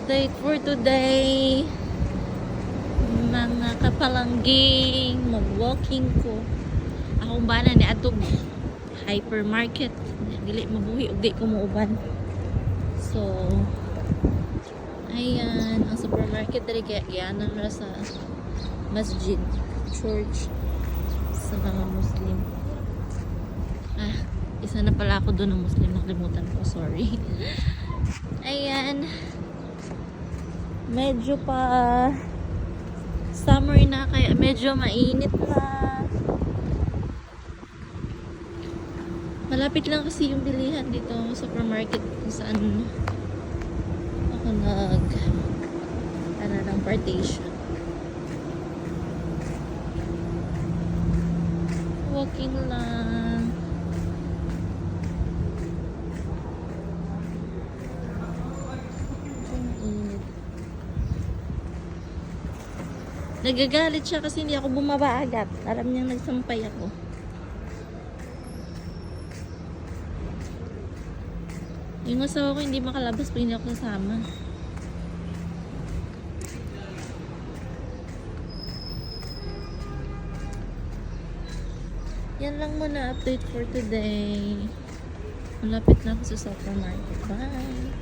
Update for today. Mga kapalangging, mag-walking ko. Akong bana ni atog hypermarket. Dili mabuhi ug di ko muuban. So, ayan, ang supermarket diri kaya gianan ra sa masjid, church sa mga Muslim. Isa na pala ako doon ng Muslim, nakalimutan ko, sorry. Ayan. Medyo pa summer na, kaya medyo mainit na. Malapit lang kasi yung bilihan dito sa supermarket kung saan ako ng partition. Walking lang. Nagagalit siya kasi hindi ako bumaba agad. Alam niyang nagsampay ako. Yung asawa ko hindi makalabas pag hindi ako kasama. Yan lang muna update for today. Malapit na ako sa supermarket. Bye!